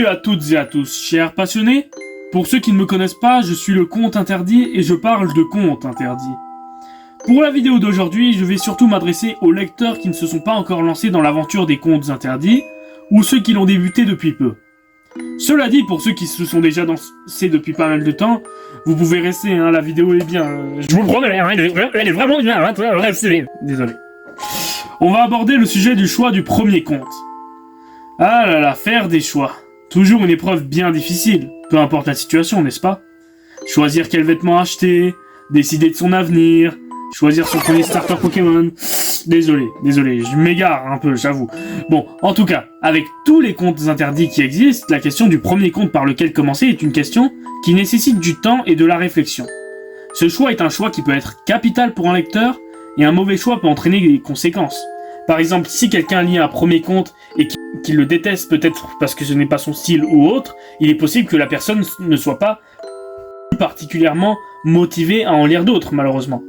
à toutes et à tous, chers passionnés. Pour ceux qui ne me connaissent pas, je suis le Conte Interdit et je parle de contes interdits. Pour la vidéo d'aujourd'hui, je vais surtout m'adresser aux lecteurs qui ne se sont pas encore lancés dans l'aventure des contes interdits, ou ceux qui l'ont débuté depuis peu. Cela dit, pour ceux qui se sont déjà lancés depuis pas mal de temps, vous pouvez rester, la vidéo est bien. Je vous promets, elle est vraiment bien, désolé. On va aborder le sujet du choix du premier conte. Ah là là, faire des choix. Toujours une épreuve bien difficile, peu importe la situation, n'est-ce pas? Choisir quel vêtement acheter, décider de son avenir, choisir son premier starter Pokémon. Désolé, je m'égare un peu, j'avoue. Bon, en tout cas, avec tous les contes interdits qui existent, la question du premier conte par lequel commencer est une question qui nécessite du temps et de la réflexion. Ce choix est un choix qui peut être capital pour un lecteur, et un mauvais choix peut entraîner des conséquences. Par exemple, si quelqu'un lit un premier conte et qu'il le déteste peut-être parce que ce n'est pas son style ou autre, il est possible que la personne ne soit pas particulièrement motivée à en lire d'autres, malheureusement.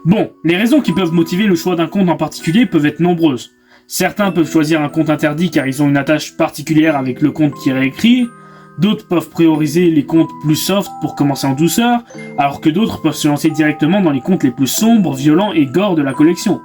Bon, les raisons qui peuvent motiver le choix d'un conte en particulier peuvent être nombreuses. Certains peuvent choisir un conte interdit car ils ont une attache particulière avec le conte qui est réécrit, d'autres peuvent prioriser les contes plus soft pour commencer en douceur, alors que d'autres peuvent se lancer directement dans les contes les plus sombres, violents et gore de la collection.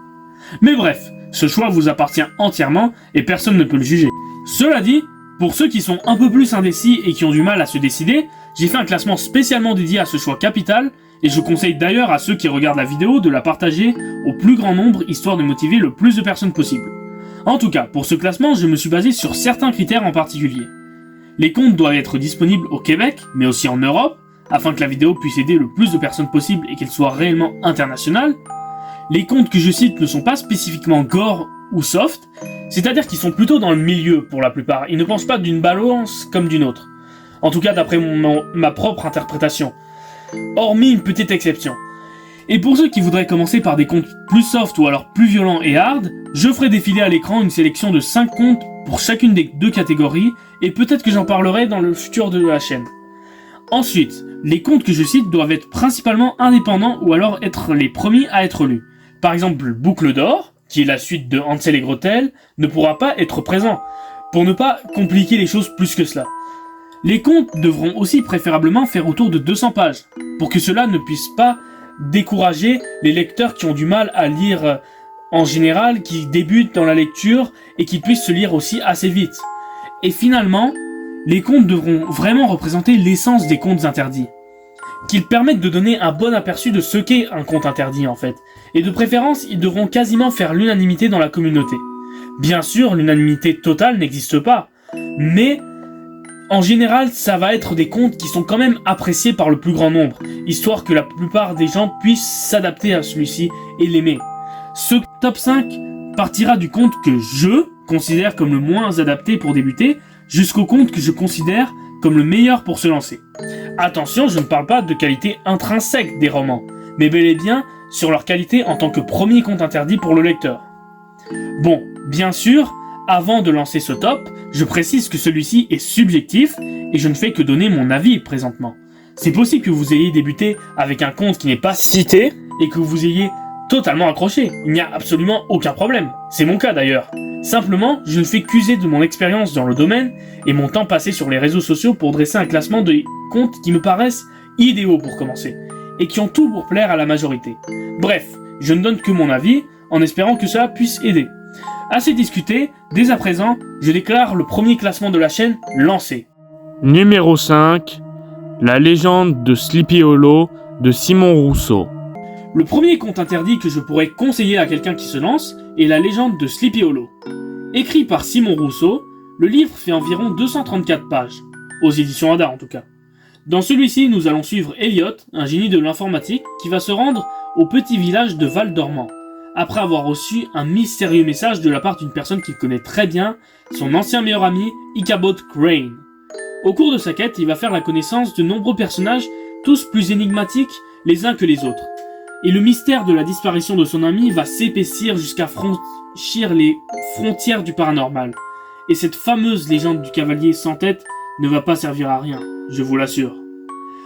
Mais bref, ce choix vous appartient entièrement et personne ne peut le juger. Cela dit, pour ceux qui sont un peu plus indécis et qui ont du mal à se décider, j'ai fait un classement spécialement dédié à ce choix capital, et je conseille d'ailleurs à ceux qui regardent la vidéo de la partager au plus grand nombre histoire de motiver le plus de personnes possible. En tout cas, pour ce classement, je me suis basé sur certains critères en particulier. Les contes doivent être disponibles au Québec, mais aussi en Europe, afin que la vidéo puisse aider le plus de personnes possible et qu'elle soit réellement internationale. Les contes que je cite ne sont pas spécifiquement gore ou soft, c'est-à-dire qu'ils sont plutôt dans le milieu pour la plupart. Ils ne pensent pas d'une balance comme d'une autre. En tout cas d'après ma propre interprétation. Hormis une petite exception. Et pour ceux qui voudraient commencer par des contes plus soft ou alors plus violents et hard, je ferai défiler à l'écran une sélection de 5 contes pour chacune des deux catégories, et peut-être que j'en parlerai dans le futur de la chaîne. Ensuite, les contes que je cite doivent être principalement indépendants ou alors être les premiers à être lus. Par exemple, Boucle d'or, qui est la suite de Hansel et Gretel, ne pourra pas être présent, pour ne pas compliquer les choses plus que cela. Les contes devront aussi préférablement faire autour de 200 pages, pour que cela ne puisse pas décourager les lecteurs qui ont du mal à lire en général, qui débutent dans la lecture et qui puissent se lire aussi assez vite. Et finalement, les contes devront vraiment représenter l'essence des contes interdits, qu'ils permettent de donner un bon aperçu de ce qu'est un conte interdit en fait, et de préférence ils devront quasiment faire l'unanimité dans la communauté. Bien sûr, l'unanimité totale n'existe pas, mais en général, ça va être des contes qui sont quand même appréciés par le plus grand nombre, histoire que la plupart des gens puissent s'adapter à celui-ci et l'aimer. Ce top 5 partira du conte que je considère comme le moins adapté pour débuter, jusqu'au conte que je considère comme le meilleur pour se lancer. Attention, je ne parle pas de qualité intrinsèque des romans, mais bel et bien sur leur qualité en tant que premier conte interdit pour le lecteur. Bon, bien sûr, avant de lancer ce top, je précise que celui-ci est subjectif et je ne fais que donner mon avis présentement. C'est possible que vous ayez débuté avec un conte qui n'est pas cité et que vous ayez totalement accroché. Il n'y a absolument aucun problème. C'est mon cas d'ailleurs. Simplement, je ne fais qu'user de mon expérience dans le domaine et mon temps passé sur les réseaux sociaux pour dresser un classement de contes qui me paraissent idéaux pour commencer et qui ont tout pour plaire à la majorité. Bref, je ne donne que mon avis en espérant que cela puisse aider. Assez discuté, dès à présent, je déclare le premier classement de la chaîne lancé. Numéro 5, La légende de Sleepy Hollow de Simon Rousseau. Le premier conte interdit que je pourrais conseiller à quelqu'un qui se lance est La légende de Sleepy Hollow. Écrit par Simon Rousseau, le livre fait environ 234 pages, aux éditions Ada en tout cas. Dans celui-ci, nous allons suivre Elliot, un génie de l'informatique, qui va se rendre au petit village de Val Dormant, après avoir reçu un mystérieux message de la part d'une personne qu'il connaît très bien, son ancien meilleur ami, Ichabod Crane. Au cours de sa quête, il va faire la connaissance de nombreux personnages, tous plus énigmatiques les uns que les autres. Et le mystère de la disparition de son ami va s'épaissir jusqu'à franchir les frontières du paranormal. Et cette fameuse légende du cavalier sans tête ne va pas servir à rien, je vous l'assure.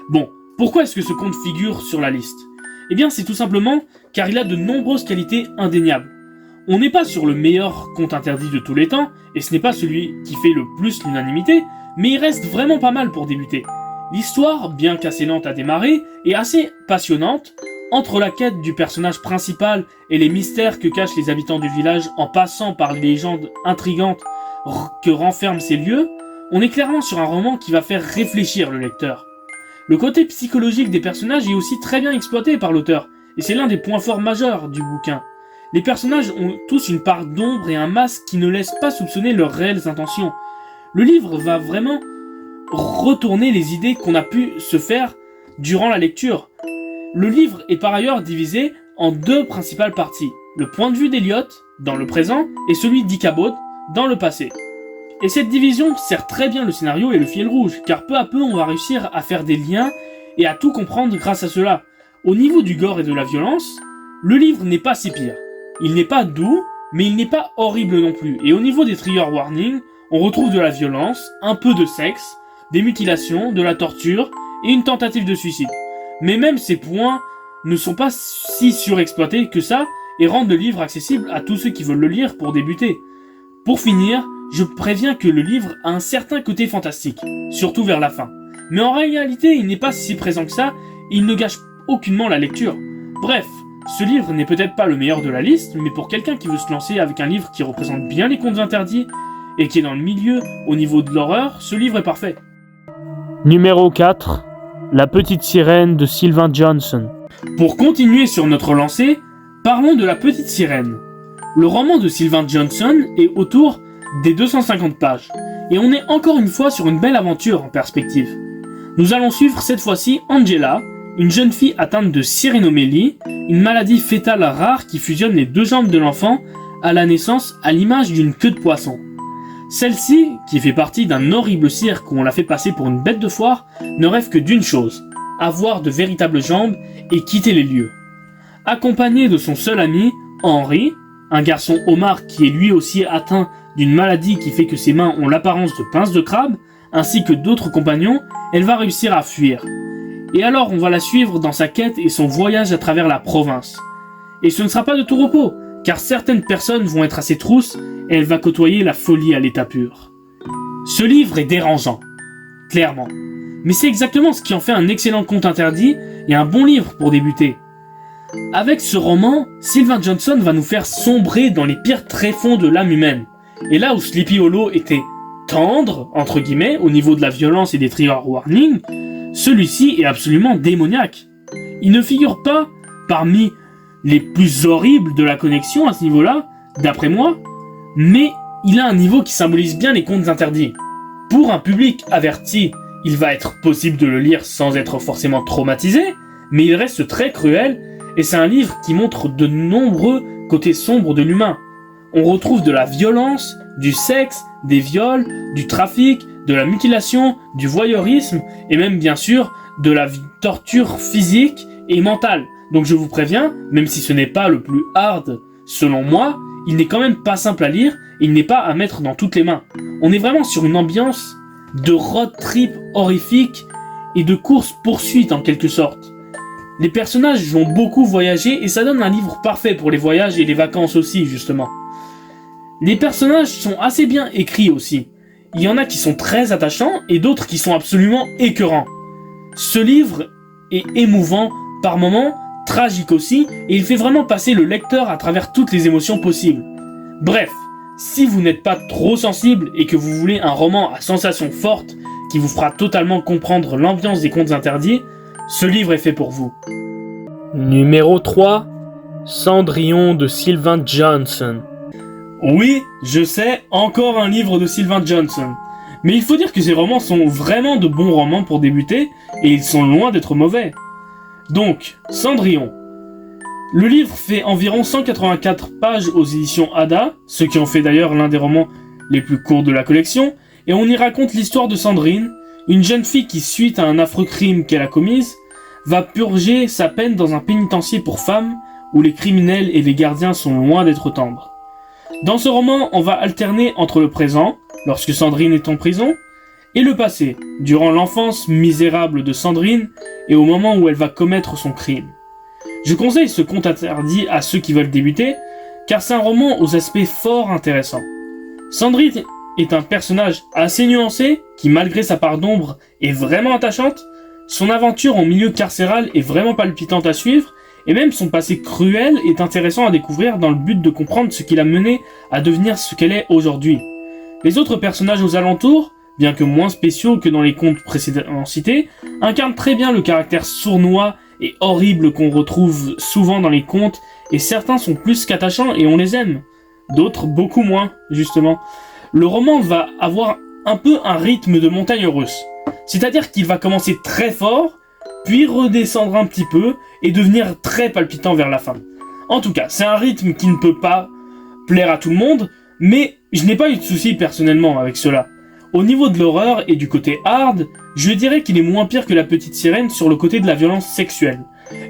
Bon, pourquoi est-ce que ce conte figure sur la liste ? Eh bien, c'est tout simplement car il a de nombreuses qualités indéniables. On n'est pas sur le meilleur conte interdit de tous les temps, et ce n'est pas celui qui fait le plus l'unanimité, mais il reste vraiment pas mal pour débuter. L'histoire, bien qu'assez lente à démarrer, est assez passionnante, entre la quête du personnage principal et les mystères que cachent les habitants du village en passant par les légendes intrigantes que renferment ces lieux, on est clairement sur un roman qui va faire réfléchir le lecteur. Le côté psychologique des personnages est aussi très bien exploité par l'auteur, et c'est l'un des points forts majeurs du bouquin. Les personnages ont tous une part d'ombre et un masque qui ne laisse pas soupçonner leurs réelles intentions. Le livre va vraiment retourner les idées qu'on a pu se faire durant la lecture. Le livre est par ailleurs divisé en deux principales parties. Le point de vue d'Eliot, dans le présent, et celui d'Ichabod, dans le passé. Et cette division sert très bien le scénario et le fil rouge, car peu à peu on va réussir à faire des liens et à tout comprendre grâce à cela. Au niveau du gore et de la violence, le livre n'est pas si pire. Il n'est pas doux, mais il n'est pas horrible non plus. Et au niveau des trigger warnings, on retrouve de la violence, un peu de sexe, des mutilations, de la torture et une tentative de suicide. Mais même ces points ne sont pas si surexploités que ça et rendent le livre accessible à tous ceux qui veulent le lire pour débuter. Pour finir, je préviens que le livre a un certain côté fantastique, surtout vers la fin. Mais en réalité, il n'est pas si présent que ça et il ne gâche aucunement la lecture. Bref, ce livre n'est peut-être pas le meilleur de la liste, mais pour quelqu'un qui veut se lancer avec un livre qui représente bien les contes interdits et qui est dans le milieu au niveau de l'horreur, ce livre est parfait. Numéro 4. La petite sirène de Sylvain Johnson. Pour continuer sur notre lancée, parlons de La petite sirène. Le roman de Sylvain Johnson est autour des 250 pages, et on est encore une fois sur une belle aventure en perspective. Nous allons suivre cette fois-ci Angela, une jeune fille atteinte de sirénomélie, une maladie fétale rare qui fusionne les deux jambes de l'enfant à la naissance à l'image d'une queue de poisson. Celle-ci, qui fait partie d'un horrible cirque où on la fait passer pour une bête de foire, ne rêve que d'une chose, avoir de véritables jambes et quitter les lieux. Accompagnée de son seul ami, Henry, un garçon homard qui est lui aussi atteint d'une maladie qui fait que ses mains ont l'apparence de pinces de crabe, ainsi que d'autres compagnons, elle va réussir à fuir. Et alors on va la suivre dans sa quête et son voyage à travers la province. Et ce ne sera pas de tout repos, car certaines personnes vont être à ses trousses et elle va côtoyer la folie à l'état pur. Ce livre est dérangeant, clairement. Mais c'est exactement ce qui en fait un excellent conte interdit et un bon livre pour débuter. Avec ce roman, Sylvain Johnson va nous faire sombrer dans les pires tréfonds de l'âme humaine. Et là où Sleepy Hollow était tendre, entre guillemets, au niveau de la violence et des trigger warnings, celui-ci est absolument démoniaque. Il ne figure pas parmi les plus horribles de la connexion à ce niveau-là, d'après moi, mais il a un niveau qui symbolise bien les contes interdits. Pour un public averti, il va être possible de le lire sans être forcément traumatisé, mais il reste très cruel, et c'est un livre qui montre de nombreux côtés sombres de l'humain. On retrouve de la violence, du sexe, des viols, du trafic, de la mutilation, du voyeurisme, et même bien sûr de la torture physique et mentale. Donc je vous préviens, même si ce n'est pas le plus hard selon moi, il n'est quand même pas simple à lire, et il n'est pas à mettre dans toutes les mains. On est vraiment sur une ambiance de road trip horrifique et de course-poursuite en quelque sorte. Les personnages vont beaucoup voyager et ça donne un livre parfait pour les voyages et les vacances aussi justement. Les personnages sont assez bien écrits aussi. Il y en a qui sont très attachants et d'autres qui sont absolument écœurants. Ce livre est émouvant par moments, tragique aussi, et il fait vraiment passer le lecteur à travers toutes les émotions possibles. Bref, si vous n'êtes pas trop sensible et que vous voulez un roman à sensations fortes qui vous fera totalement comprendre l'ambiance des contes interdits, ce livre est fait pour vous. Numéro 3. Cendrillon de Sylvain Johnson. Oui, je sais, encore un livre de Sylvain Johnson. Mais il faut dire que ces romans sont vraiment de bons romans pour débuter, et ils sont loin d'être mauvais. Donc, Cendrillon. Le livre fait environ 184 pages aux éditions Ada, ce qui en fait d'ailleurs l'un des romans les plus courts de la collection, et on y raconte l'histoire de Sandrine, une jeune fille qui, suite à un affreux crime qu'elle a commise, va purger sa peine dans un pénitencier pour femmes, où les criminels et les gardiens sont loin d'être tendres. Dans ce roman, on va alterner entre le présent, lorsque Sandrine est en prison, et le passé, durant l'enfance misérable de Sandrine et au moment où elle va commettre son crime. Je conseille ce conte interdit à ceux qui veulent débuter, car c'est un roman aux aspects fort intéressants. Sandrine est un personnage assez nuancé, qui malgré sa part d'ombre est vraiment attachante. Son aventure en milieu carcéral est vraiment palpitante à suivre, et même son passé cruel est intéressant à découvrir dans le but de comprendre ce qui l'a mené à devenir ce qu'elle est aujourd'hui. Les autres personnages aux alentours, bien que moins spéciaux que dans les contes précédemment cités, incarnent très bien le caractère sournois et horrible qu'on retrouve souvent dans les contes, et certains sont plus qu'attachants et on les aime, d'autres beaucoup moins, justement. Le roman va avoir un peu un rythme de montagne russe, c'est-à-dire qu'il va commencer très fort, puis redescendre un petit peu, et devenir très palpitant vers la fin. En tout cas, c'est un rythme qui ne peut pas plaire à tout le monde, mais je n'ai pas eu de soucis personnellement avec cela. Au niveau de l'horreur et du côté hard, je dirais qu'il est moins pire que La Petite Sirène sur le côté de la violence sexuelle.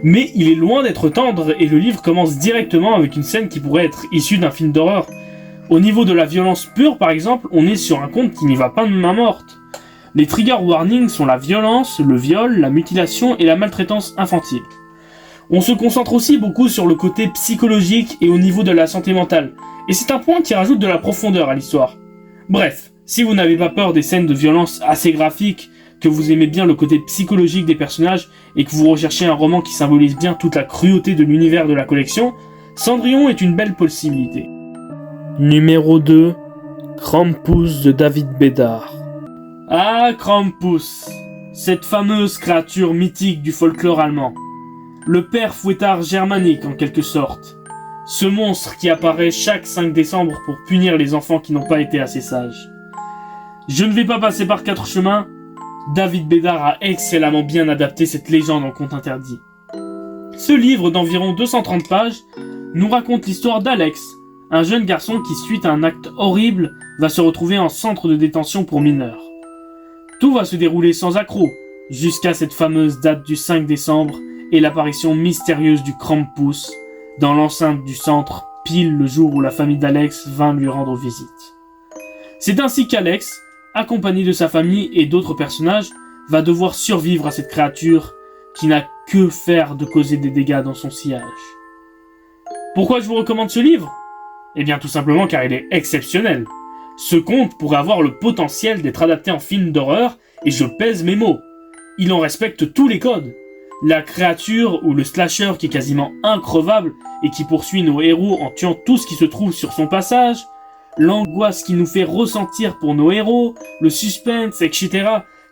Mais il est loin d'être tendre et le livre commence directement avec une scène qui pourrait être issue d'un film d'horreur. Au niveau de la violence pure par exemple, on est sur un conte qui n'y va pas de main morte. Les trigger warnings sont la violence, le viol, la mutilation et la maltraitance infantile. On se concentre aussi beaucoup sur le côté psychologique et au niveau de la santé mentale, et c'est un point qui rajoute de la profondeur à l'histoire. Bref, si vous n'avez pas peur des scènes de violence assez graphiques, que vous aimez bien le côté psychologique des personnages et que vous recherchez un roman qui symbolise bien toute la cruauté de l'univers de la collection, Cendrillon est une belle possibilité. Numéro 2, Krampus de David Bédard. Ah, Krampus, cette fameuse créature mythique du folklore allemand. Le père fouettard germanique en quelque sorte. Ce monstre qui apparaît chaque 5 décembre pour punir les enfants qui n'ont pas été assez sages. Je ne vais pas passer par 4 chemins. David Bédard a excellemment bien adapté cette légende en conte interdit. Ce livre d'environ 230 pages nous raconte l'histoire d'Alex, un jeune garçon qui, suite à un acte horrible, va se retrouver en centre de détention pour mineurs. Tout va se dérouler sans accroc, jusqu'à cette fameuse date du 5 décembre et l'apparition mystérieuse du Krampus dans l'enceinte du centre, pile le jour où la famille d'Alex vint lui rendre visite. C'est ainsi qu'Alex, accompagné de sa famille et d'autres personnages, va devoir survivre à cette créature qui n'a que faire de causer des dégâts dans son sillage. Pourquoi je vous recommande ce livre ? Eh bien tout simplement car il est exceptionnel. Ce conte pourrait avoir le potentiel d'être adapté en film d'horreur, et je pèse mes mots. Il en respecte tous les codes. La créature ou le slasher qui est quasiment increvable et qui poursuit nos héros en tuant tout ce qui se trouve sur son passage, l'angoisse qu'il nous fait ressentir pour nos héros, le suspense, etc.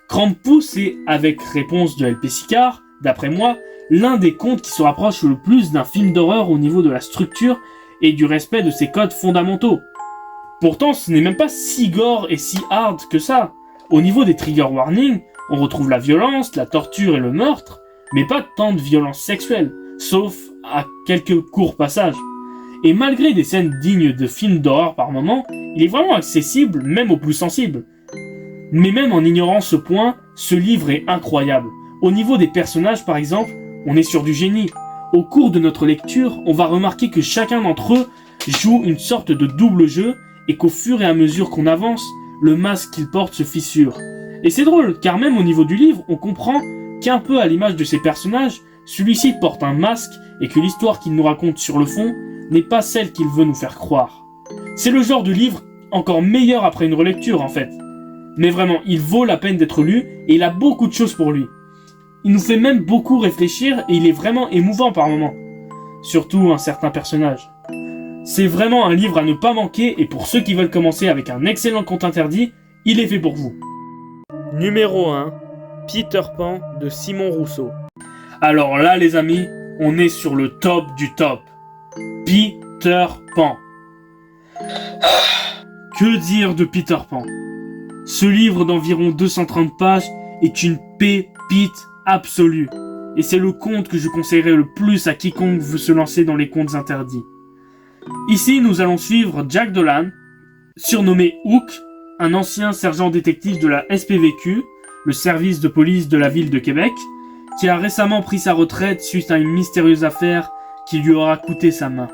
Krampus est, avec réponse de LP Sicard, d'après moi, l'un des contes qui se rapproche le plus d'un film d'horreur au niveau de la structure et du respect de ses codes fondamentaux. Pourtant, ce n'est même pas si gore et si hard que ça. Au niveau des trigger warnings, on retrouve la violence, la torture et le meurtre, mais pas tant de violence sexuelle, sauf à quelques courts passages. Et malgré des scènes dignes de films d'horreur par moments, il est vraiment accessible, même aux plus sensibles. Mais même en ignorant ce point, ce livre est incroyable. Au niveau des personnages par exemple, on est sur du génie. Au cours de notre lecture, on va remarquer que chacun d'entre eux joue une sorte de double jeu et qu'au fur et à mesure qu'on avance, le masque qu'ils portent se fissure. Et c'est drôle, car même au niveau du livre, on comprend qu'un peu à l'image de ces personnages, celui-ci porte un masque et que l'histoire qu'il nous raconte sur le fond n'est pas celle qu'il veut nous faire croire. C'est le genre de livre encore meilleur après une relecture en fait. Mais vraiment, il vaut la peine d'être lu et il a beaucoup de choses pour lui. Il nous fait même beaucoup réfléchir et il est vraiment émouvant par moments. Surtout un certain personnage. C'est vraiment un livre à ne pas manquer et pour ceux qui veulent commencer avec un excellent conte interdit, il est fait pour vous. Numéro 1, Peter Pan de Simon Rousseau. Alors là les amis, on est sur le top du top. Peter Pan. Que dire de Peter Pan ? Ce livre d'environ 230 pages est une pépite absolue. Et c'est le conte que je conseillerais le plus à quiconque veut se lancer dans les contes interdits. Ici, nous allons suivre Jack Dolan, surnommé Hook, un ancien sergent détective de la SPVQ, le service de police de la ville de Québec, qui a récemment pris sa retraite suite à une mystérieuse affaire qui lui aura coûté sa main.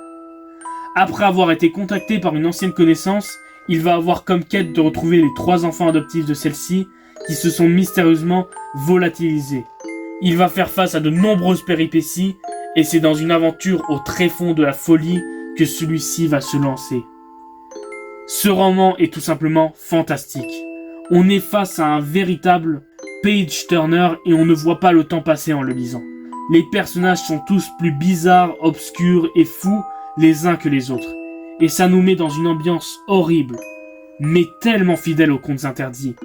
Après avoir été contacté par une ancienne connaissance, il va avoir comme quête de retrouver les 3 enfants adoptifs de celle-ci qui se sont mystérieusement volatilisés. Il va faire face à de nombreuses péripéties et c'est dans une aventure au tréfonds de la folie que celui-ci va se lancer. Ce roman est tout simplement fantastique. On est face à un véritable page-turner et on ne voit pas le temps passer en le lisant. Les personnages sont tous plus bizarres, obscurs et fous les uns que les autres. Et ça nous met dans une ambiance horrible, mais tellement fidèle aux contes interdits.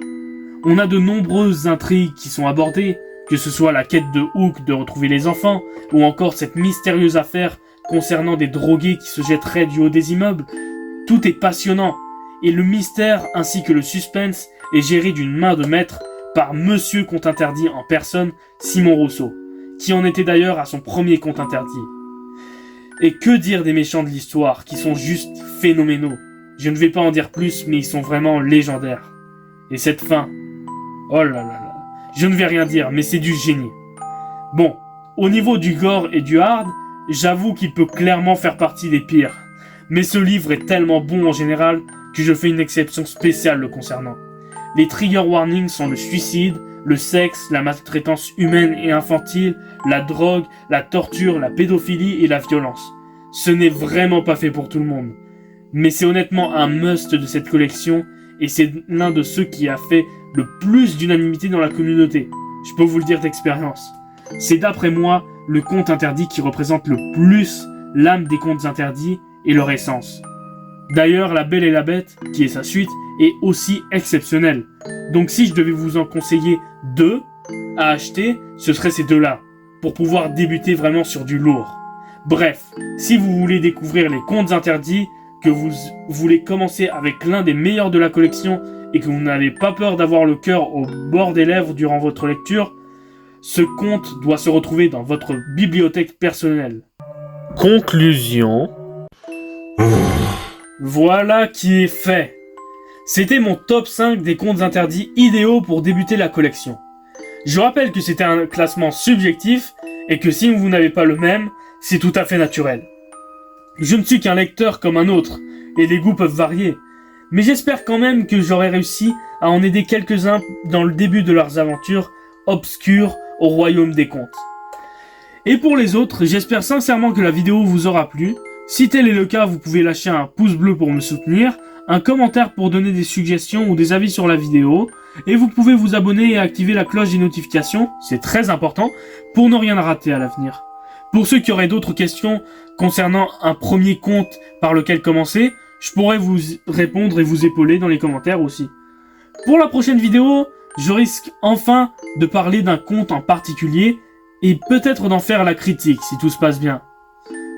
On a de nombreuses intrigues qui sont abordées, que ce soit la quête de Hook de retrouver les enfants, ou encore cette mystérieuse affaire concernant des drogués qui se jetteraient du haut des immeubles. Tout est passionnant, et le mystère ainsi que le suspense est géré d'une main de maître par Monsieur Conte Interdit en personne, Simon Rousseau, qui en était d'ailleurs à son premier conte interdit. Et que dire des méchants de l'histoire, qui sont juste phénoménaux. Je ne vais pas en dire plus, mais ils sont vraiment légendaires. Et cette fin, oh là là là, je ne vais rien dire, mais c'est du génie. Bon, au niveau du gore et du hard, j'avoue qu'il peut clairement faire partie des pires. Mais ce livre est tellement bon en général que je fais une exception spéciale le concernant. Les trigger warnings sont le suicide, le sexe, la maltraitance humaine et infantile, la drogue, la torture, la pédophilie et la violence. Ce n'est vraiment pas fait pour tout le monde. Mais c'est honnêtement un must de cette collection et c'est l'un de ceux qui a fait le plus d'unanimité dans la communauté. Je peux vous le dire d'expérience. C'est d'après moi le conte interdit qui représente le plus l'âme des contes interdits et leur essence. D'ailleurs, La Belle et la Bête, qui est sa suite, est aussi exceptionnelle. Donc si je devais vous en conseiller 2 à acheter, ce seraient ces 2-là, pour pouvoir débuter vraiment sur du lourd. Bref, si vous voulez découvrir les contes interdits, que vous voulez commencer avec l'un des meilleurs de la collection et que vous n'avez pas peur d'avoir le cœur au bord des lèvres durant votre lecture, ce conte doit se retrouver dans votre bibliothèque personnelle. Conclusion. Voilà qui est fait. C'était mon top 5 des contes interdits idéaux pour débuter la collection. Je rappelle que c'était un classement subjectif et que si vous n'avez pas le même, c'est tout à fait naturel. Je ne suis qu'un lecteur comme un autre, et les goûts peuvent varier, mais j'espère quand même que j'aurai réussi à en aider quelques-uns dans le début de leurs aventures obscures au royaume des contes. Et pour les autres, j'espère sincèrement que la vidéo vous aura plu. Si tel est le cas, vous pouvez lâcher un pouce bleu pour me soutenir, un commentaire pour donner des suggestions ou des avis sur la vidéo, et vous pouvez vous abonner et activer la cloche des notifications, c'est très important, pour ne rien rater à l'avenir. Pour ceux qui auraient d'autres questions concernant un premier conte par lequel commencer, je pourrais vous répondre et vous épauler dans les commentaires aussi. Pour la prochaine vidéo, je risque enfin de parler d'un conte en particulier et peut-être d'en faire la critique si tout se passe bien.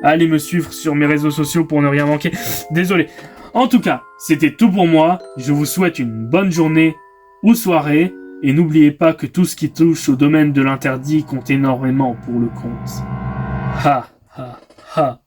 Allez me suivre sur mes réseaux sociaux pour ne rien manquer. Désolé. En tout cas, c'était tout pour moi. Je vous souhaite une bonne journée ou soirée. Et n'oubliez pas que tout ce qui touche au domaine de l'interdit compte énormément pour le compte. Ha ha ha.